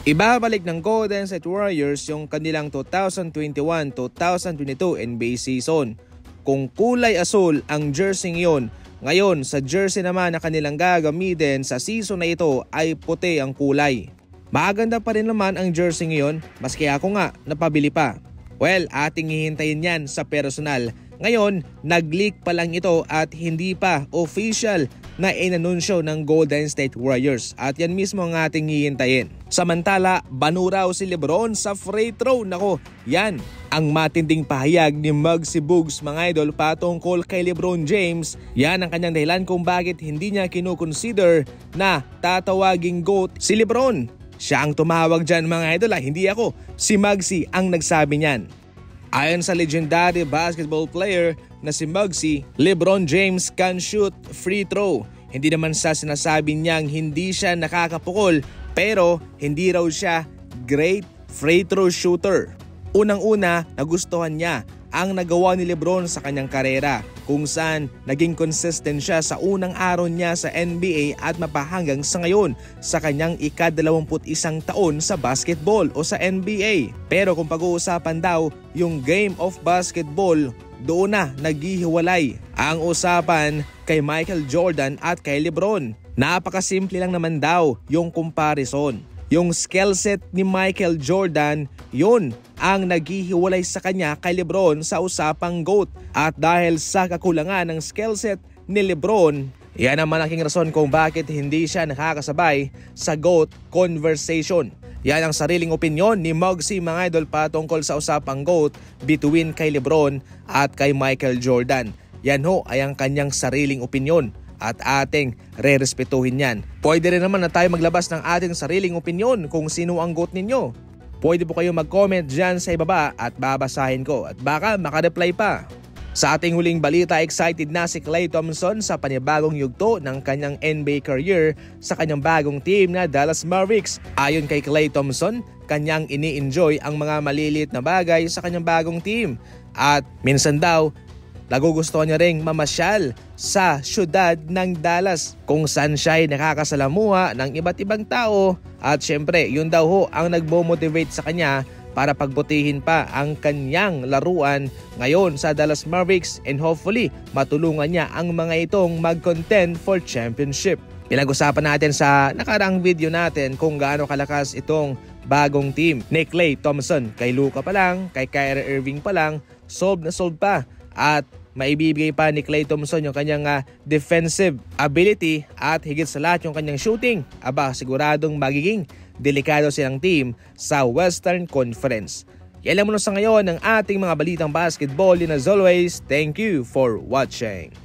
Ibabalik ng Golden State Warriors yung kanilang 2021-2022 NBA season. Kung kulay asul ang jersey yon, ngayon sa jersey naman na kanilang gagamitin sa season na ito ay puti ang kulay. Maganda pa rin naman ang jersey ngayon, maski ako nga napabili pa. Well, ating hihintayin yan sa personal. Ngayon, nag-leak pa lang ito at hindi pa official na inanunsyo ng Golden State Warriors. At yan mismo ang ating hihintayin. Samantala, banuraw si LeBron sa free throw. Nako, yan ang matinding pahayag ni Muggsy Bogues mga idol patungkol kay LeBron James. Yan ang kanyang dahilan kung bakit hindi niya kinukonsider na tatawaging GOAT si LeBron. Siya ang tumawag dyan mga idol, hindi ako. Si Muggsy ang nagsabi niyan. Ayon sa legendary basketball player na si Muggsy, LeBron James can shoot free throw. Hindi naman sa sinasabi niyang hindi siya nakakapukol, pero hindi raw siya great free throw shooter. Unang-una, nagustuhan niya ang nagawa ni LeBron sa kanyang karera, kung saan naging consistent siya sa unang araw niya sa NBA at mapahanggang sa ngayon sa kanyang ika-21 taon sa basketball o sa NBA. Pero kung pag-uusapan daw yung game of basketball, doon na naghihiwalay ang usapan kay Michael Jordan at kay LeBron. Napakasimple lang naman daw yung comparison. Yung skill set ni Michael Jordan, yun ang naghihiwalay sa kanya kay LeBron sa usapang GOAT. At dahil sa kakulangan ng skill set ni LeBron, yan ang malaking rason kung bakit hindi siya nakakasabay sa GOAT conversation. Yan ang sariling opinyon ni Muggsy mga idol patungkol sa usapang GOAT between kay LeBron at kay Michael Jordan. Yan ho ay ang kanyang sariling opinyon. At ating re-respetuhin yan. Pwede rin naman na tayo maglabas ng ating sariling opinyon kung sino ang GOAT ninyo. Pwede po kayo mag-comment dyan sa ibaba at babasahin ko at baka makareply pa. Sa ating huling balita, excited na si Klay Thompson sa panibagong yugto ng kanyang NBA career sa kanyang bagong team na Dallas Mavericks. Ayon kay Klay Thompson, kanyang ini-enjoy ang mga maliliit na bagay sa kanyang bagong team. At minsan daw, nagugustuhan niya ring mamasyal sa syudad ng Dallas kung saan siya ay nakakasalamuha ng iba't ibang tao at syempre yun daw ho ang nagmo-motivate sa kanya para pagbutihin pa ang kanyang laruan ngayon sa Dallas Mavericks and hopefully matulungan niya ang mga itong mag-contend for championship. Pinag-usapan natin sa nakaraang video natin kung gaano kalakas itong bagong team ni Klay Thompson. Kay Luka pa lang, kay Kyrie Irving pa lang, solve na solve pa. At maibibigay pa ni Klay Thompson yung kanyang defensive ability at higit sa lahat yung kanyang shooting. Aba, siguradong magiging delikado silang team sa Western Conference. Yan lang muna sa ngayon ng ating mga balitang basketball. And as always, thank you for watching.